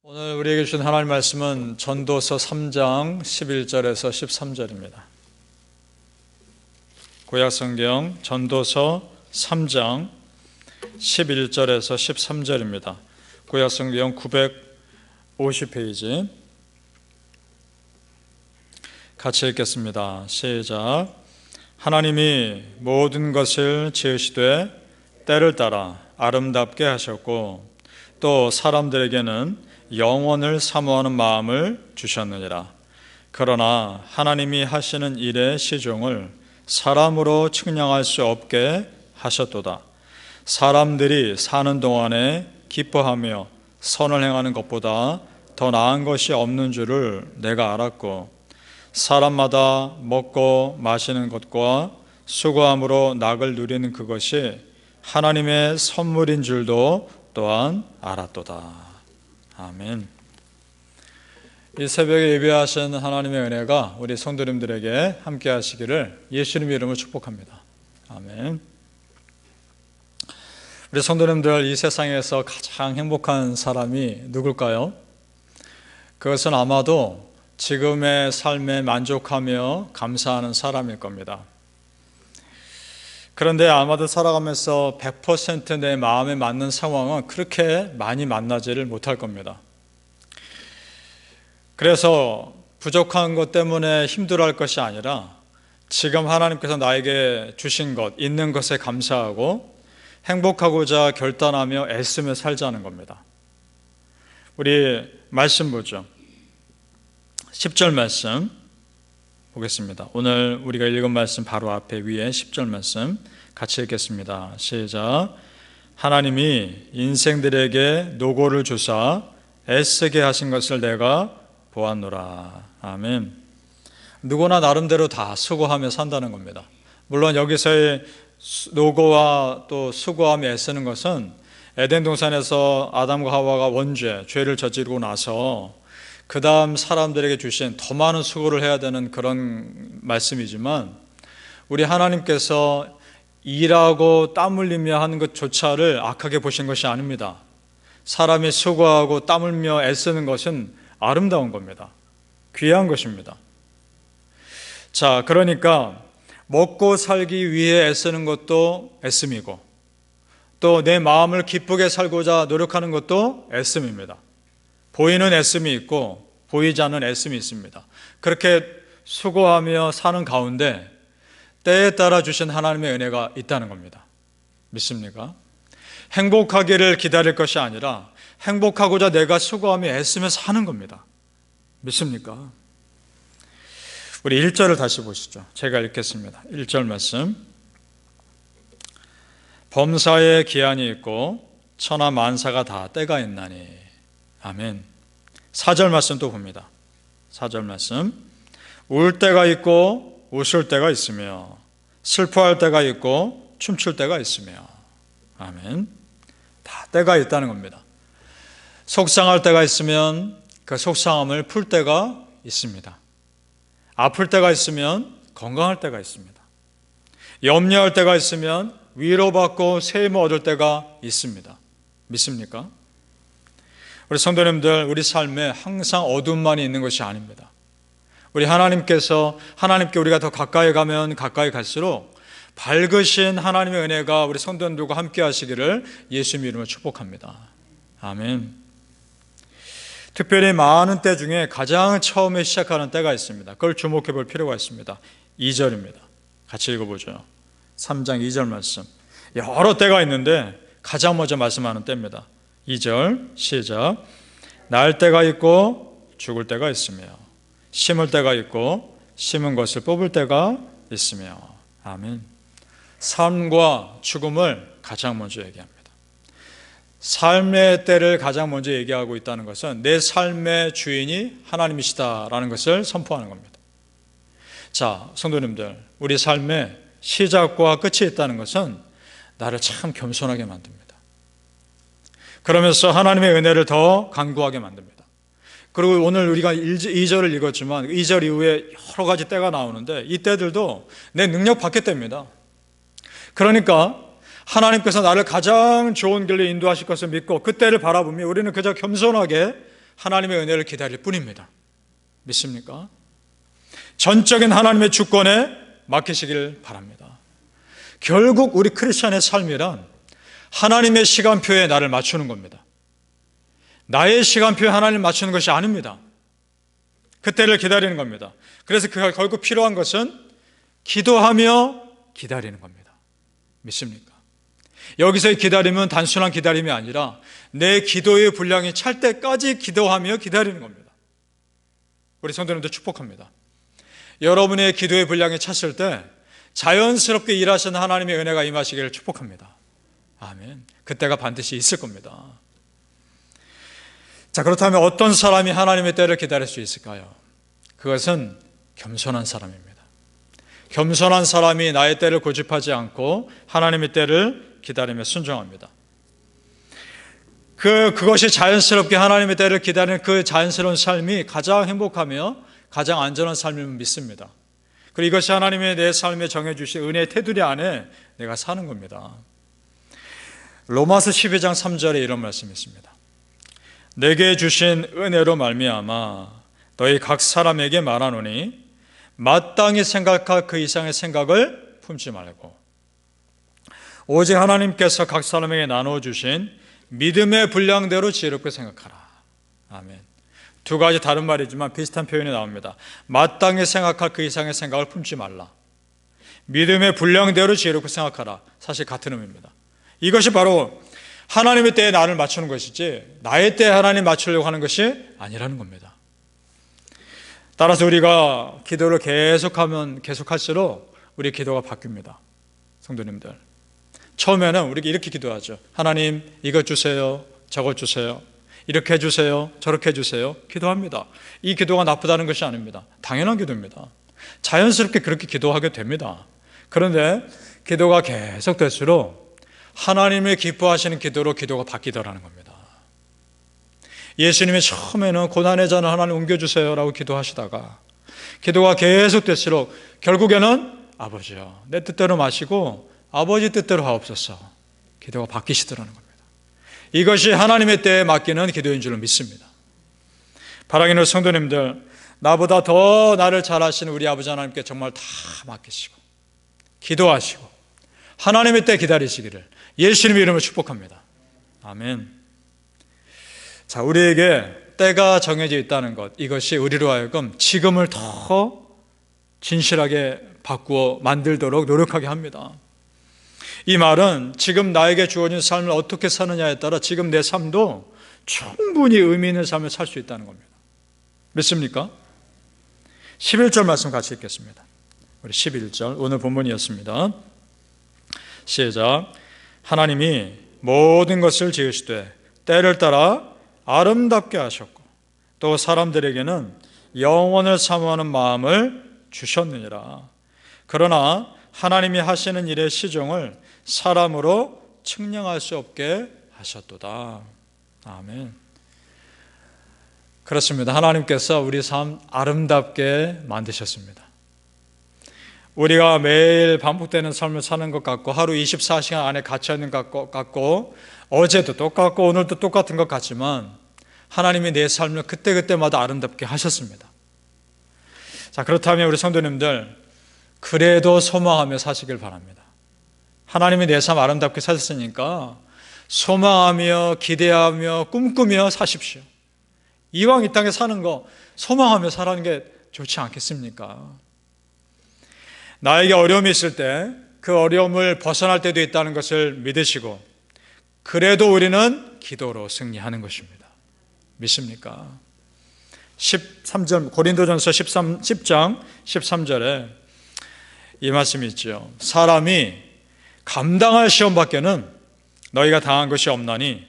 오늘 우리에게 주신 하나님 말씀은 전도서 3장 11절에서 13절입니다. 구약성경 전도서 3장 11절에서 13절입니다. 구약성경 950페이지 같이 읽겠습니다. 시작. 하나님이 모든 것을 지으시되 때를 따라 아름답게 하셨고 또 사람들에게는 영원을 사모하는 마음을 주셨느니라. 그러나 하나님이 하시는 일의 시종을 사람으로 측량할 수 없게 하셨도다. 사람들이 사는 동안에 기뻐하며 선을 행하는 것보다 더 나은 것이 없는 줄을 내가 알았고, 사람마다 먹고 마시는 것과 수고함으로 낙을 누리는 그것이 하나님의 선물인 줄도 또한 알았도다. 아멘. 이 새벽에 예배하신 하나님의 은혜가 우리 성도님들에게 함께 하시기를 예수님의 이름으로 축복합니다. 아멘. 우리 성도님들, 이 세상에서 가장 행복한 사람이 누굴까요? 그것은 아마도 지금의 삶에 만족하며 감사하는 사람일 겁니다. 그런데 아마도 살아가면서 100% 내 마음에 맞는 상황은 그렇게 많이 만나지를 못할 겁니다. 그래서 부족한 것 때문에 힘들어할 것이 아니라 지금 하나님께서 나에게 주신 것, 있는 것에 감사하고 행복하고자 결단하며 애쓰며 살자는 겁니다. 우리 말씀 보죠. 10절 말씀 보겠습니다. 오늘 우리가 읽은 말씀 바로 앞에 위에 10절 말씀 같이 읽겠습니다. 시작. 하나님이 인생들에게 노고를 주사 애쓰게 하신 것을 내가 보았노라. 아멘. 누구나 나름대로 다 수고하며 산다는 겁니다. 물론 여기서의 노고와 또 수고하며 애쓰는 것은 에덴 동산에서 아담과 하와가 원죄, 죄를 저지르고 나서 그 다음 사람들에게 주신 더 많은 수고를 해야 되는 그런 말씀이지만, 우리 하나님께서 일하고 땀 흘리며 하는 것조차를 악하게 보신 것이 아닙니다. 사람이 수고하고 땀 흘며 애쓰는 것은 아름다운 겁니다. 귀한 것입니다. 자, 그러니까 먹고 살기 위해 애쓰는 것도 애씀이고, 또 내 마음을 기쁘게 살고자 노력하는 것도 애씀입니다. 보이는 애씀이 있고 보이지 않는 애씀이 있습니다. 그렇게 수고하며 사는 가운데 때에 따라 주신 하나님의 은혜가 있다는 겁니다. 믿습니까? 행복하기를 기다릴 것이 아니라 행복하고자 내가 수고하며 애쓰며 사는 겁니다. 믿습니까? 우리 1절을 다시 보시죠. 제가 읽겠습니다. 1절 말씀. 범사에 기한이 있고 천하 만사가 다 때가 있나니. 아멘. 4절 말씀 또 봅니다. 4절 말씀. 울 때가 있고 웃을 때가 있으며 슬퍼할 때가 있고 춤출 때가 있으며. 아멘. 다 때가 있다는 겁니다. 속상할 때가 있으면 그 속상함을 풀 때가 있습니다. 아플 때가 있으면 건강할 때가 있습니다. 염려할 때가 있으면 위로받고 세임을 얻을 때가 있습니다. 믿습니까? 우리 성도님들, 우리 삶에 항상 어둠만이 있는 것이 아닙니다. 우리 하나님께 우리가 더 가까이 가면 가까이 갈수록 밝으신 하나님의 은혜가 우리 성도님들과 함께 하시기를 예수님의 이름으로 축복합니다. 아멘. 특별히 많은 때 중에 가장 처음에 시작하는 때가 있습니다. 그걸 주목해 볼 필요가 있습니다. 2절입니다. 같이 읽어보죠. 3장 2절 말씀. 여러 때가 있는데 가장 먼저 말씀하는 때입니다. 2절 시작. 날 때가 있고 죽을 때가 있으며 심을 때가 있고 심은 것을 뽑을 때가 있으며. 아멘. 삶과 죽음을 가장 먼저 얘기합니다. 삶의 때를 가장 먼저 얘기하고 있다는 것은 내 삶의 주인이 하나님이시다라는 것을 선포하는 겁니다. 자, 성도님들, 우리 삶의 시작과 끝이 있다는 것은 나를 참 겸손하게 만듭니다. 그러면서 하나님의 은혜를 더 간구하게 만듭니다. 그리고 오늘 우리가 2절을 읽었지만 2절 이후에 여러 가지 때가 나오는데 이 때들도 내 능력 밖의 때입니다. 그러니까 하나님께서 나를 가장 좋은 길로 인도하실 것을 믿고 그 때를 바라보며 우리는 그저 겸손하게 하나님의 은혜를 기다릴 뿐입니다. 믿습니까? 전적인 하나님의 주권에 맡기시길 바랍니다. 결국 우리 크리스천의 삶이란 하나님의 시간표에 나를 맞추는 겁니다. 나의 시간표에 하나님을 맞추는 것이 아닙니다. 그때를 기다리는 겁니다. 그래서 그가 결국 필요한 것은 기도하며 기다리는 겁니다. 믿습니까? 여기서의 기다림은 단순한 기다림이 아니라 내 기도의 분량이 찰 때까지 기도하며 기다리는 겁니다. 우리 성도님들 축복합니다. 여러분의 기도의 분량이 찼을 때 자연스럽게 일하시는 하나님의 은혜가 임하시기를 축복합니다. 아멘. 그때가 반드시 있을 겁니다. 자, 그렇다면 어떤 사람이 하나님의 때를 기다릴 수 있을까요? 그것은 겸손한 사람입니다. 겸손한 사람이 나의 때를 고집하지 않고 하나님의 때를 기다리며 순종합니다. 그것이 자연스럽게 하나님의 때를 기다리는 그 자연스러운 삶이 가장 행복하며 가장 안전한 삶임을 믿습니다. 그리고 이것이 하나님의 내 삶에 정해주신 은혜의 테두리 안에 내가 사는 겁니다. 로마서 12장 3절에 이런 말씀이 있습니다. 내게 주신 은혜로 말미암아 너희 각 사람에게 말하노니 마땅히 생각할 그 이상의 생각을 품지 말고 오직 하나님께서 각 사람에게 나누어 주신 믿음의 분량대로 지혜롭게 생각하라. 아멘. 두 가지 다른 말이지만 비슷한 표현이 나옵니다. 마땅히 생각할 그 이상의 생각을 품지 말라. 믿음의 분량대로 지혜롭게 생각하라. 사실 같은 의미입니다. 이것이 바로 하나님의 때에 나를 맞추는 것이지 나의 때에 하나님 맞추려고 하는 것이 아니라는 겁니다. 따라서 우리가 기도를 계속할수록 우리 기도가 바뀝니다. 성도님들, 처음에는 우리가 이렇게 기도하죠. 하나님 이것 주세요, 저것 주세요, 이렇게 해주세요, 저렇게 해주세요 기도합니다. 이 기도가 나쁘다는 것이 아닙니다. 당연한 기도입니다. 자연스럽게 그렇게 기도하게 됩니다. 그런데 기도가 계속될수록 하나님을 기뻐하시는 기도로 기도가 바뀌더라는 겁니다. 예수님이 처음에는 고난의 잔을 하나님 옮겨주세요 라고 기도하시다가 기도가 계속될수록 결국에는 아버지요 내 뜻대로 마시고 아버지 뜻대로 하옵소서 기도가 바뀌시더라는 겁니다. 이것이 하나님의 때에 맡기는 기도인 줄로 믿습니다. 사랑하는 성도님들, 나보다 더 나를 잘 아시는 우리 아버지 하나님께 정말 다 맡기시고 기도하시고 하나님의 때 기다리시기를 예수님의 이름으로 축복합니다. 아멘. 자, 우리에게 때가 정해져 있다는 것, 이것이 우리로 하여금 지금을 더 진실하게 바꾸어 만들도록 노력하게 합니다. 이 말은 지금 나에게 주어진 삶을 어떻게 사느냐에 따라 지금 내 삶도 충분히 의미 있는 삶을 살 수 있다는 겁니다. 믿습니까? 11절 말씀 같이 읽겠습니다. 우리 11절 오늘 본문이었습니다. 시작. 하나님이 모든 것을 지으시되 때를 따라 아름답게 하셨고 또 사람들에게는 영원을 사모하는 마음을 주셨느니라. 그러나 하나님이 하시는 일의 시종을 사람으로 측량할 수 없게 하셨도다. 아멘. 그렇습니다. 하나님께서 우리 삶 아름답게 만드셨습니다. 우리가 매일 반복되는 삶을 사는 것 같고 하루 24시간 안에 갇혀있는 것 같고 어제도 똑같고 오늘도 똑같은 것 같지만 하나님이 내 삶을 그때그때마다 아름답게 하셨습니다. 자, 그렇다면 우리 성도님들 그래도 소망하며 사시길 바랍니다. 하나님이 내 삶 아름답게 사셨으니까 소망하며 기대하며 꿈꾸며 사십시오. 이왕 이 땅에 사는 거 소망하며 살아가는 게 좋지 않겠습니까? 나에게 어려움이 있을 때 그 어려움을 벗어날 때도 있다는 것을 믿으시고 그래도 우리는 기도로 승리하는 것입니다. 믿습니까? 13절 고린도전서 10장 13절에 이 말씀이 있죠. 사람이 감당할 시험밖에는 너희가 당한 것이 없나니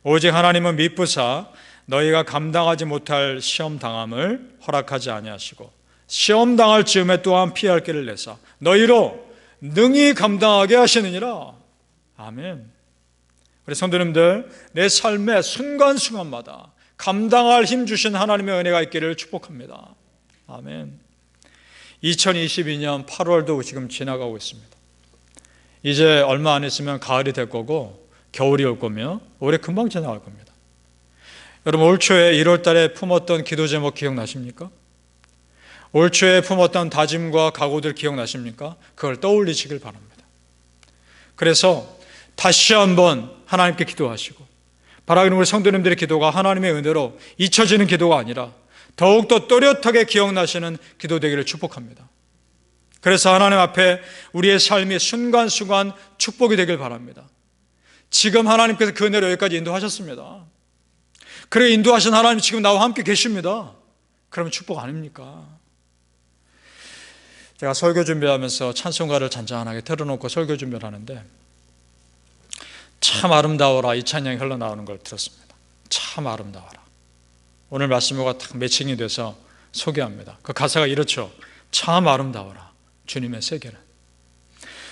오직 하나님은 미쁘사 너희가 감당하지 못할 시험 당함을 허락하지 아니하시고 시험 당할 즈음에 또한 피할 길을 내사 너희로 능히 감당하게 하시느니라. 아멘. 우리 성도님들 내 삶의 순간순간마다 감당할 힘 주신 하나님의 은혜가 있기를 축복합니다. 아멘. 2022년 8월도 지금 지나가고 있습니다. 이제 얼마 안 있으면 가을이 될 거고 겨울이 올 거며 올해 금방 지나갈 겁니다. 여러분, 올 초에 1월 달에 품었던 기도 제목 기억나십니까? 올 초에 품었던 다짐과 각오들 기억나십니까? 그걸 떠올리시길 바랍니다. 그래서 다시 한번 하나님께 기도하시고, 바라기는 우리 성도님들의 기도가 하나님의 은혜로 잊혀지는 기도가 아니라 더욱더 또렷하게 기억나시는 기도 되기를 축복합니다. 그래서 하나님 앞에 우리의 삶이 순간순간 축복이 되길 바랍니다. 지금 하나님께서 그 은혜로 여기까지 인도하셨습니다. 그래, 인도하신 하나님이 지금 나와 함께 계십니다. 그러면 축복 아닙니까? 제가 설교 준비하면서 찬송가를 잔잔하게 틀어놓고 설교 준비를 하는데 참 아름다워라 이 찬양이 흘러나오는 걸 들었습니다. 참 아름다워라. 오늘 말씀과 딱 매칭이 돼서 소개합니다. 그 가사가 이렇죠. 참 아름다워라 주님의 세계는.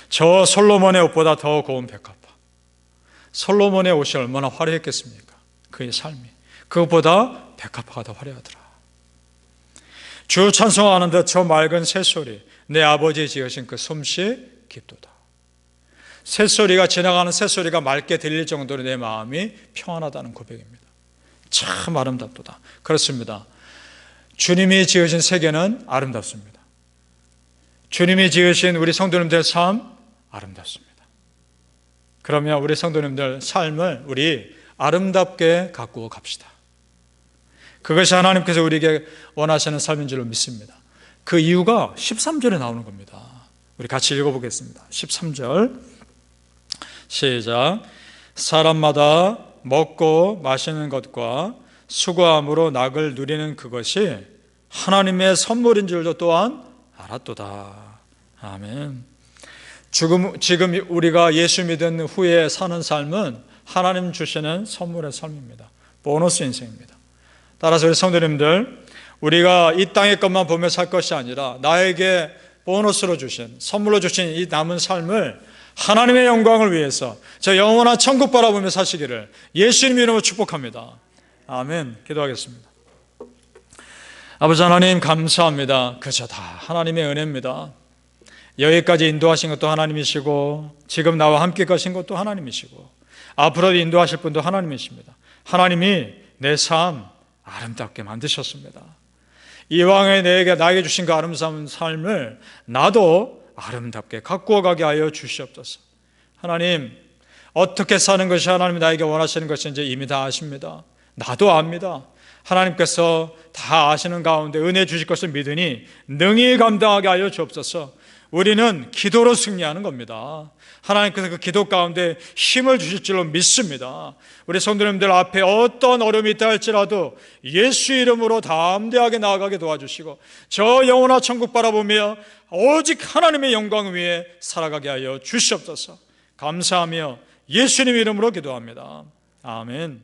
저 솔로몬의 옷보다 더 고운 백합화. 솔로몬의 옷이 얼마나 화려했겠습니까? 그의 삶이. 그것보다 백합화가 더 화려하더라. 주 찬송하는데 저 맑은 새소리, 내 아버지 지으신 그 솜씨 깊도다. 새소리가 지나가는 새소리가 맑게 들릴 정도로 내 마음이 평안하다는 고백입니다. 참 아름답도다. 그렇습니다. 주님이 지으신 세계는 아름답습니다. 주님이 지으신 우리 성도님들의 삶 아름답습니다. 그러면 우리 성도님들 삶을 우리 아름답게 가꾸어 갑시다. 그것이 하나님께서 우리에게 원하시는 삶인 줄로 믿습니다. 그 이유가 13절에 나오는 겁니다. 우리 같이 읽어보겠습니다. 13절 시작. 사람마다 먹고 마시는 것과 수고함으로 낙을 누리는 그것이 하나님의 선물인 줄도 또한 알았도다. 아멘. 지금 우리가 예수 믿은 후에 사는 삶은 하나님 주시는 선물의 삶입니다. 보너스 인생입니다. 따라서 우리 성도님들, 우리가 이 땅의 것만 보며 살 것이 아니라 나에게 보너스로 주신, 선물로 주신 이 남은 삶을 하나님의 영광을 위해서 저 영원한 천국 바라보며 사시기를 예수님 이름으로 축복합니다. 아멘. 기도하겠습니다. 아버지 하나님 감사합니다. 그저 다 하나님의 은혜입니다. 여기까지 인도하신 것도 하나님이시고 지금 나와 함께 가신 것도 하나님이시고 앞으로도 인도하실 분도 하나님이십니다. 하나님이 내 삶 아름답게 만드셨습니다. 이왕에 나에게 주신 그 아름다운 삶을 나도 아름답게 가꾸어 가게 하여 주시옵소서. 하나님, 어떻게 사는 것이 하나님이 나에게 원하시는 것인지 이미 다 아십니다. 나도 압니다. 하나님께서 다 아시는 가운데 은혜 주실 것을 믿으니 능히 감당하게 하여 주옵소서. 우리는 기도로 승리하는 겁니다. 하나님께서 그 기도 가운데 힘을 주실 줄로 믿습니다. 우리 성도님들 앞에 어떤 어려움이 있다 할지라도 예수 이름으로 담대하게 나아가게 도와주시고 저 영원한 천국 바라보며 오직 하나님의 영광 위에 살아가게 하여 주시옵소서. 감사하며 예수님 이름으로 기도합니다. 아멘.